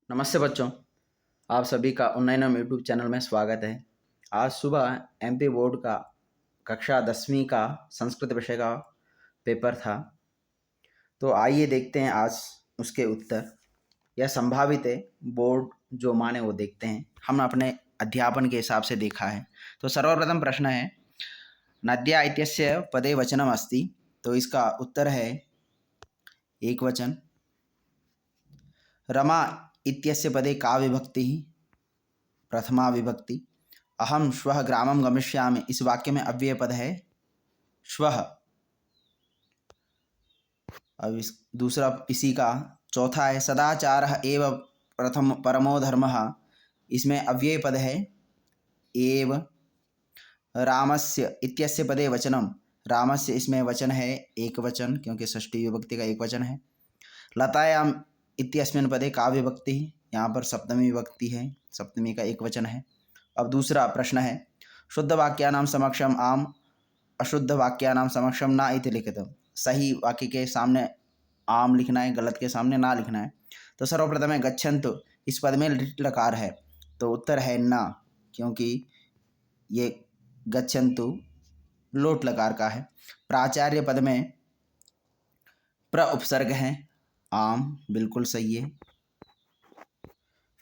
नमस्ते बच्चों, आप सभी का उन्नयनम यूट्यूब चैनल में स्वागत है। आज सुबह एमपी बोर्ड का कक्षा 10वीं का संस्कृत विषय का पेपर था। तो आइए देखते हैं आज उसके उत्तर। यह संभावित है, बोर्ड जो माने वो देखते हैं। हम अपने अध्यापन के हिसाब से देखा है। तो सर्वप्रथम प्रश्न है, नद्या इत्यस्य पदे वचनम अस्ति। तो इसका उत्तर है एक वचन। रमा इत्यस्य पदे का विभक्ति? प्रथमा विभक्ति। अहम श्वः ग्रामं गमिष्यामि, इस वाक्य में अव्यय पद है श्वः। अब दूसरा इसी का चौथा है, सदाचारः एव प्रथम परमो धर्मः। इसमें अव्यय पद है एव। रामस्य इत्यस्य पदे वचनम। रामस्य इसमें वचन है एक वचन, क्योंकि षष्ठी विभक्ति का एक वचन है। लतायाम इत्यस्मिन् पदे का विभक्ति? यहाँ पर सप्तमी विभक्ति है, सप्तमी का एक वचन है। अब दूसरा प्रश्न है, शुद्ध वाक्यानां समक्षम आम, अशुद्ध वाक्यानां समक्षम ना इति लिखितम्। सही वाक्य के सामने आम लिखना है, गलत के सामने ना लिखना है। तो सर्वप्रथम है गच्छन्तु, इस पद में लिट लकार है, तो उत्तर है ना, क्योंकि ये गच्छन्तु लोट लकार का है। प्राचार्य पद में प्र उपसर्ग है, आम, बिल्कुल सही है।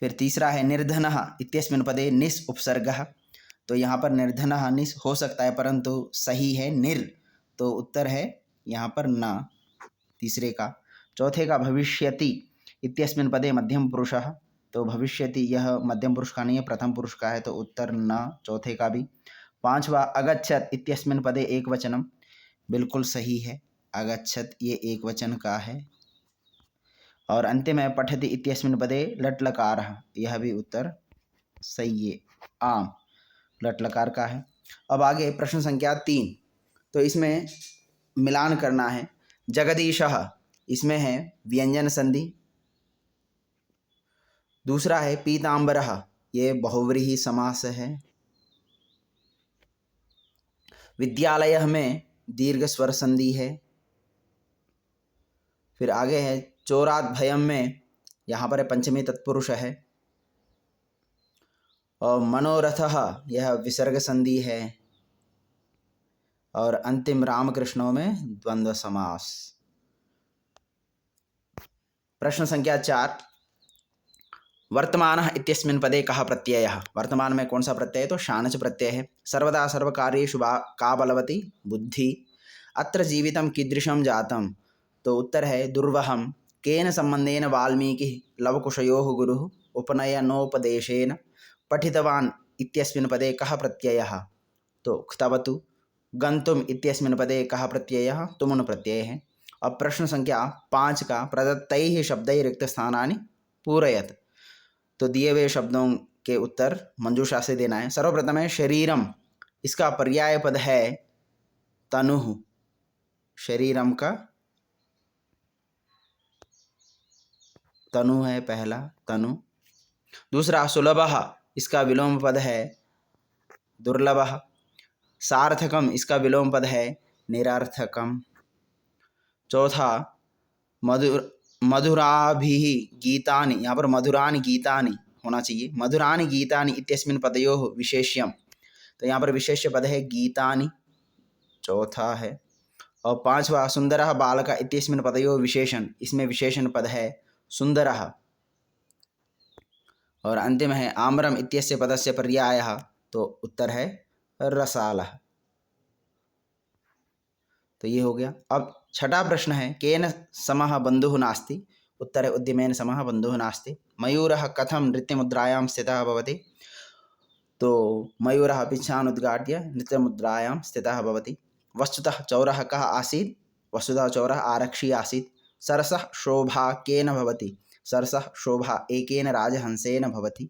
फिर तीसरा है निर्धनः इत्यस्मिन् पदे निस उपसर्गः। तो यहाँ पर निर्धनः निस हो सकता है, परंतु सही है निर, तो उत्तर है यहाँ पर ना, तीसरे का। चौथे का भविष्यति इत्यस्मिन् पदे मध्यम पुरुषः। तो भविष्यति यह मध्यम पुरुष का नहीं है, प्रथम पुरुष का है, तो उत्तर ना, चौथे का भी। पांचवा अगच्छत इत्यस्मिन् पदे एक वचनम। बिल्कुल सही है, अगच्छत ये एक वचन का है। और अंतिम है पठति इत्यस्मिन् पदे लट लकारः। यह भी उत्तर सही है, आम, लट लकार का है। अब आगे प्रश्न संख्या 3। तो इसमें मिलान करना है। जगदीशः, इसमें है व्यंजन संधि। दूसरा है पीतांबरः, ये बहुव्रीहि समास है। विद्यालयः में दीर्घ स्वर संधि है। फिर आगे है चोरात भयम में, यहाँ पर पंचमी तत्पुरुष है। और मनोरथः, यह विसर्ग संधि है। और अंतिम रामकृष्णों में द्वंद्व समास। प्रश्न संख्या 4, वर्तमानः इत्यस्मिन् पदे कः प्रत्ययः? वर्तमान में कौन सा प्रत्यय है? तो शानच प्रत्यय है। सर्वदा सर्वकार्येषु का बलवती? बुद्धि। अत्र जीवितं कीदृशं जातं? तो उत्तर है दुर्वहं। केन संबंधेन वाल्मीकिः लवकुशयोः गुरुः उपनयनोपदेशेन पठितवान् इत्यस्मिन् पदे कः प्रत्ययः? तो क्तवतु। गन्तुम् इत्यस्मिन् पदे कः प्रत्ययः? तुमुन् प्रत्यय है। अब प्रश्न संख्या 5 का प्रदत्तैः शब्दैः रिक्तस्थानानि पूरयत। तो दिए हुए शब्दों के उत्तर मंजूषा से देना है। सर्वप्रथम है शरीरम, इसका पर्याय पद है तनुः। शरीरम का तनु है पहला, तनु। दूसरा सुलभः, इसका विलोम पद है दुर्लभः। सार्थकम, इसका विलोम पद है निरर्थकम। चौथा मधुराभिः गीतानि, यहाँ पर मधुरानि गीतानि होना चाहिए। मधुरानि गीतानि इत्यस्मिन् पदयोः विशेष्यम। तो यहाँ पर विशेष्य पद है गीतानि, चौथा है। और पांचवा सुंदरः बालकः इत्यस्मिन् पदयोः विशेषण, इसमें विशेषण पद है सुंदरः। और अंतिम है आम्रम इत्यस्य पदस्य पर्यायः, तो उत्तर है रसालः। तो ये हो गया। अब छठा प्रश्न है, केन समः बन्धुः नास्ति? उत्तर है उद्यमेन समः बन्धुः नास्ति। मयूरः कथं नृत्यमुद्रायां स्थितः भवति? तो मयूरः पिच्छान् उद्घाट्य नृत्यमुद्रायां स्थितः भवति। वस्तुतः चौरः कः आसीत्? वस्तुतः चौरः आरक्षी आसीत्। सरसः शोभा केन भवति? सरसः शोभा एकेन राजहंसेन भवति।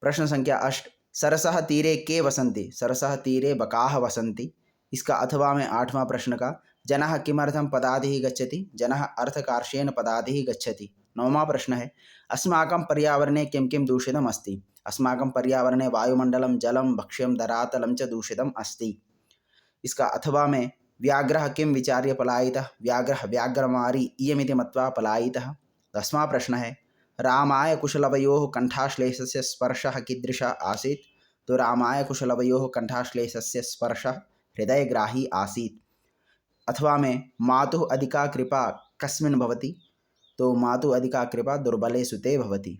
प्रश्न संख्या 8, सरसः तीरे के वसन्ति? सरसः तीरे बकाः वसन्ति। इसका अथवा में 8वां प्रश्न का, जनः किमर्थं पदादिः गच्छति? जनः अर्थकार्षेण पदादिः गच्छति। 9वां प्रश्न है, अस्माकं पर्यावरणे किं किं दूषितम् अस्ति? अस्माकं पर्यावरणे वायुमंडलं, जलं, भक्ष्यं, धरातलं च दूषितम् अस्ति। इसका अथवा में व्याघ्रः किं विचार्य पलायितः? व्याघ्रः व्याघ्रमारी इयमिति मत्वा पलायितः। 10वां प्रश्न है, रामाय कुशलवयोः कंठाश्लेषस्य स्पर्शः कीदृशः आसीत्? तो रामाय कुशलवयोः कंठाश्लेषस्य स्पर्शः हृदयग्राही आसीत्। अथवा में मातुः अधिका कृपा कस्मिन् भवति? तो मातुः अधिका कृपा दुर्बले सुते भवति।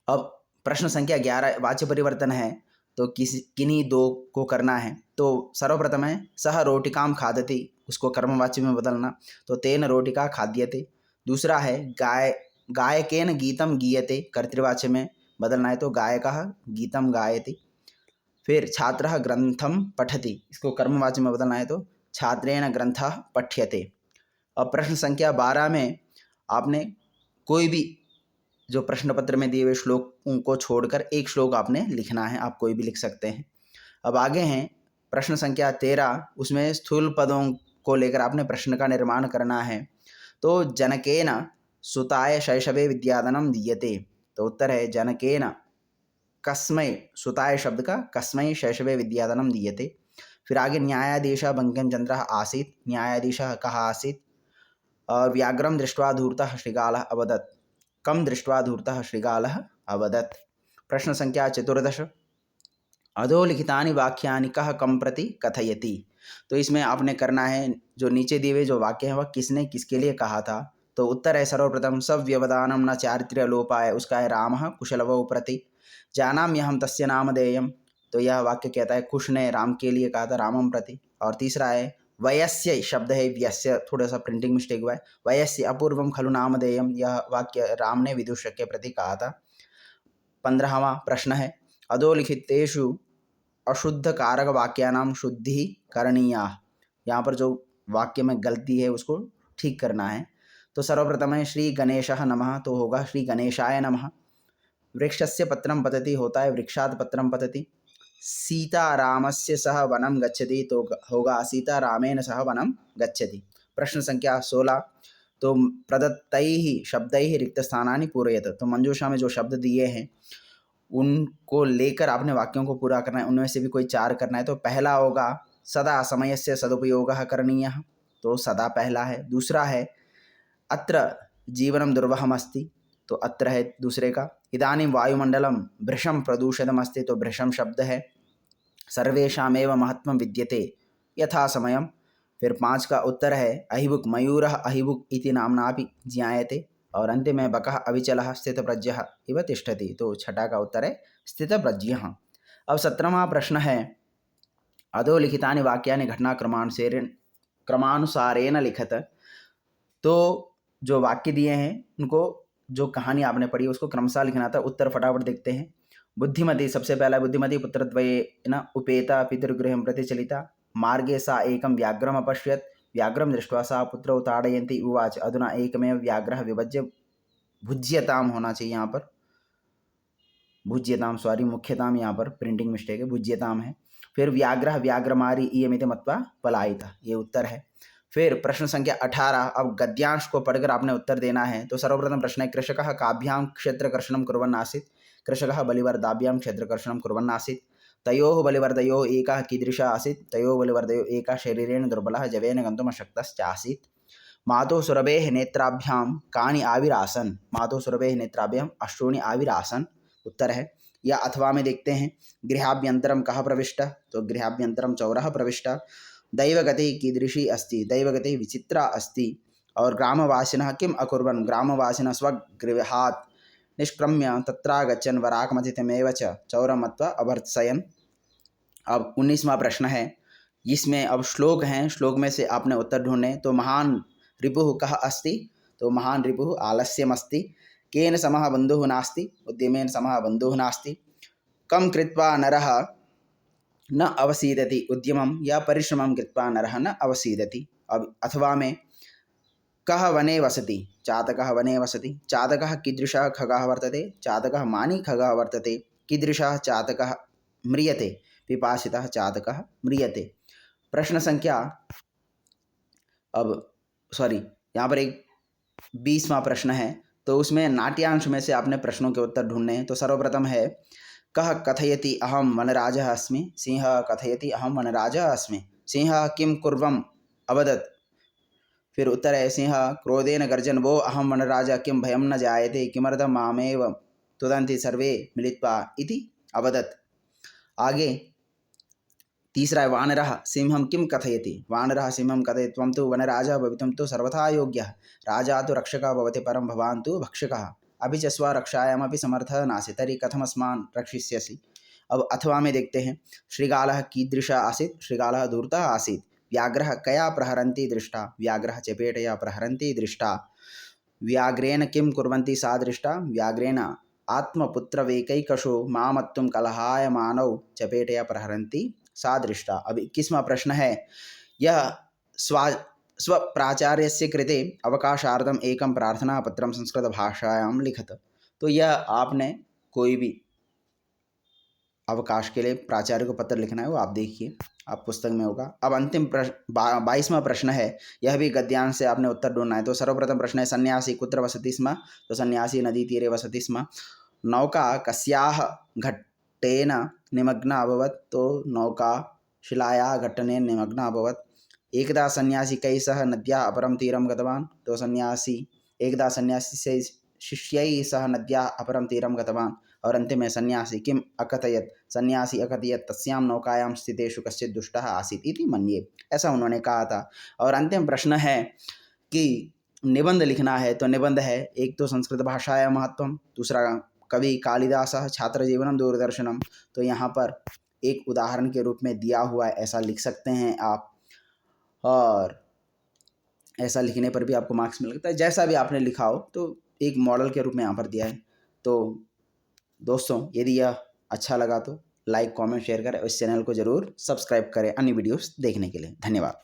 अब प्रश्न संख्या 11 वाच्य परिवर्तन है, तो किन्हीं दो को करना है। तो सर्वप्रथम है सह रोटिकां खादति, उसको कर्मवाच्य में बदलना, तो तेन रोटिका खाद्यते। दूसरा है गायकेन गीतं गीयते, कर्तृवाच्य में बदलना है, तो गायकः गीतं गायति। फिर छात्रः ग्रंथं पठति, इसको कर्मवाच्य में बदलना है, तो छात्रेण ग्रंथः पठ्यते। अब प्रश्न संख्या 12 में आपने कोई भी जो प्रश्न पत्र में दिए हुए श्लोकों को छोड़कर एक श्लोक आपने लिखना है, आप कोई भी लिख सकते हैं। अब आगे हैं प्रश्न संख्या 13, उसमें स्थूल पदों को लेकर आपने प्रश्न का निर्माण करना है। तो जनकेन सुताय शैशवे विद्याधनं दीयते, तो उत्तर है जनकेन कस्मै, सुताय शब्द का कस्मै शैशवे विद्याधनं दीयते। फिर आगे न्यायाधीशः बंकिमचंद्रः आसीत्, न्यायाधीशः कः आसीत्? और व्याघ्रं दृष्ट्वा धूर्तः श्रीगालः अवदत्, कं दृष्ट्वा धूर्तः श्रीगालः अवदत्। प्रश्न संख्या 14, अधोलिखितानि वाक्यानि कः कं प्रति कथयति, तो इसमें आपने करना है जो नीचे दिए हुए जो वाक्य हैं वह किसने किसके लिए कहा था। तो उत्तर है सर्वप्रथम सव्यवधानं न चारित्र्य लोपाय, उसका है रामः कुशलवौ प्रति। जानाम्यहं तस्य नामधेयं, तो यह वाक्य कहता है कुश ने राम के लिए कहा था, रामं प्रति। और तीसरा है वयस्य शब्द है व्यस्य, थोड़ा सा प्रिंटिंग मिस्टेक हुआ है, वयस्य अपूर्वम खलु नामधेयम, यह वाक्य राम ने विदूषक के प्रति कहा था। 15वां प्रश्न है अधोलिखितेषु अशुद्ध कारक वाक्यानां शुद्धि करणीया, यहाँ पर जो वाक्य में गलती है उसको ठीक करना है। तो सर्वप्रथम है श्री गणेशः नमः, तो होगा श्री गणेशाय नमः। वृक्षस्य पत्रं पतति, होता है वृक्षात् पत्रं पतति। सीतारामस्य सह वनं गच्छति, तो होगा सीतारामेण सह वनं गच्छति। प्रश्न संख्या 16, तो प्रदत्तैः शब्दैः रिक्तस्थानानि पूरयत, तो मंजूषा में जो शब्द दिए हैं उनको लेकर आपने वाक्यों को पूरा करना है, उनमें से भी कोई 4 करना है। तो पहला होगा सदा समयस्य सदुपयोगः करणीयः, तो सदा पहला है। दूसरा है अत्र जीवनं दुर्वहम् अस्ति, तो अत्र है दूसरे का। इदानीं वायुमंडलम भृशं प्रदूषितम् अस्ति, तो भृशं शब्द है। सर्वेषामेव महत्त्वं विद्यते यथा समयम्। फिर 5 का उत्तर है अहिबुक मयूरः अहिबुक इति नाम्नापि ज्ञायते। और अंत में बकः अविचलः स्थितप्रज्ञः इव तिष्ठति, तो 6 का उत्तर है स्थितप्रज्ञः। अब 17वां प्रश्न है अधोलिखितानि वाक्यानि क्रमानुसारेण लिखत, तो जो वाक्य दिए हैं उनको जो कहानी आपने पढ़ी उसको क्रमशः लिखना था। उत्तर फटाफट देखते हैं। बुद्धिमती, सबसे पहला बुद्धिमती पुत्रद्वयेन उपेता पितृगृहं प्रति चलिता, मार्गे सा एकं व्याघ्रम् अपश्यत्, व्याघ्रं दृष्ट्वा सा पुत्रौ ताडयन्ती उवाच, अधुना एकमेव व्याघ्रः विभज्य भुज्यताम होना चाहिए, यहाँ पर भुज्यताम, सॉरी मुख्यताम, यहाँ पर प्रिंटिंग मिस्टेक है, भुज्यताम है। फिर व्याघ्रः व्याघ्रमारी इयमिति मत्वा पलायिता, ये उत्तर है। फिर प्रश्न संख्या 18, अब गद्यांश को पढ़कर आपने उत्तर देना है। तो सर्वप्रथम प्रश्न है कृषकः काभ्यां क्षेत्रकर्षणं कुर्वन् आसीत्, कृषकः बलिवर्दाभ्यां क्षेत्रकर्षणं कुर्वन् आसीत्, तयोः बलिवर्दयोः एकः कीदृशः आसीत्, तयोः बलिवर्दयोः एकः शरीरेण दुर्बलः जवेन गन्तुम् अशक्तश्च आसीत्। मातुः सुरभेः नेत्राभ्यां कानि आविरासन्, मातुः सुरभेः नेत्राभ्यां अश्रूणि आविरासन्, उत्तर है। या अथवा में देखते हैं गृहाभ्यन्तरं कः प्रविष्टः, तो गृहाभ्यन्तरं चौरः प्रविष्टः। दैवगतिः कीदृशी अस्ति, दैवगतिः विचित्रा अस्ति। और ग्रामवासिनः किम् अकुर्वन्, ग्रामवासिनः स्वगृहात् निष्क्रम्य तत्रागच्छन् वराकमथितमेव च चौरं मत्वा अभर्त्सयन्। अब 19वां प्रश्न है, इसमें अब श्लोक हैं, श्लोक में से आपने उत्तर ढूंढने। तो महान रिपुः कः अस्ति, तो महान रिपुः आलस्यम् अस्ति। केन समः बन्धुः नास्ति, उद्यमेन समः बन्धुः नास्ति। कं कृत्वा नरः न अवसीदति, उद्यमं या परिश्रमं कृत्वा नरः न अवसीदति। अब अथवा में कः वने वसति, चातकः वने वसति। चातकः कीदृशः खगः वर्तते, चातकः मानी खगः वर्तते। कीदृशः चातकः म्रियते, पिपासितः चातकः म्रियते। प्रश्न संख्या यहाँ पर एक 20वां प्रश्न है, तो उसमें नाट्यांश में से आपने प्रश्नों के उत्तर ढूंढने हैं। तो सर्वप्रथम है कः कथयति अहं वनराजः अस्मि, सिंहः कथयति अहं वनराजः अस्मि। सिंहः किं कुर्वम् अवदत्, फिर उत्तर है सिंह क्रोधेन गर्जन वो अहम वनराज किं भयं न जायते किमर्थं मामेव तुदन्ति सर्वे मिलित्वा इति अवदत्। आगे तीसरा है वानरः सिंहं किं कथयति। वानरः सिंहं कथयति त्वं तु वनराजा भवितुं तु सर्वथा योग्यः। राजा तु रक्षकः भवति परं भवान् तु भक्षकः। अपि च स्वरक्षायामपि समर्थः नासि तर्हि कथमस्मान् रक्षिष्यसि। अब अथवा में देखते हैं श्रृगालः कीदृशः आसीत्। श्रृगालः धूर्तः आसीत्। व्याघ्रः कया प्रहरन्ति दृष्टा। व्याघ्रः चपेटया प्रहरन्ति दृष्टा। व्याघ्रेण किं कुर्वन्ति सा दृष्टा। व्याघ्रेण आत्मपुत्रवेकैकशो मामत्तुं कलहायमानौ चपेटया प्रहरन्ति सा दृष्टा। अब 21वां प्रश्न है यह स्वप्राचार्यस्य कृते अवकाशार्थम एकं प्रार्थनापत्रं संस्कृतभाषायां लिखत। तो यह आपने कोई भी अवकाश के लिए प्राचार्य को पत्र लिखना है वो आप देखिए, आप पुस्तक में होगा। अब अंतिम प्रश्न 22वां प्रश्न है, यह भी गद्यांश से आपने उत्तर ढूंढना है। तो सर्वप्रथम प्रश्न है सन्यासी कुत्र वसति स्म। तो सन्यासी नदी तीरे वसति स्म। नौका कस्याः घट्टेन निमग्ना अभवत्। तो नौका शिलायाः घट्टनेन निमग्ना अभवत्। एकदा सन्यासी कै सह नद्याः अपरं तीरं गतवान्। तो एकदा सन्यासी से शिष्यैः सह नद्याः अपरं तीरं गतवान्। और अंतिम में सन्यासी किम अकथयत। सन्यासी अकथयत तस्यां नौकायां स्थितेषु कश्चित् दुष्टः आसीत् इति मन्ये। ऐसा उन्होंने कहा था। और अंतिम प्रश्न है कि निबंध लिखना है। तो निबंध है एक तो संस्कृत भाषायां महत्वम, दूसरा कवि कालिदासः छात्र जीवनम दूरदर्शनम। तो यहाँ पर एक उदाहरण के रूप में दिया हुआ है, ऐसा लिख सकते हैं आप। और ऐसा लिखने पर भी आपको मार्क्स मिल सकता है। जैसा भी आपने लिखा हो तो एक मॉडल के रूप में यहाँ पर दिया है। तो दोस्तों यदि यह अच्छा लगा तो लाइक कमेंट शेयर करें और इस चैनल को ज़रूर सब्सक्राइब करें अन्य वीडियोस देखने के लिए। धन्यवाद।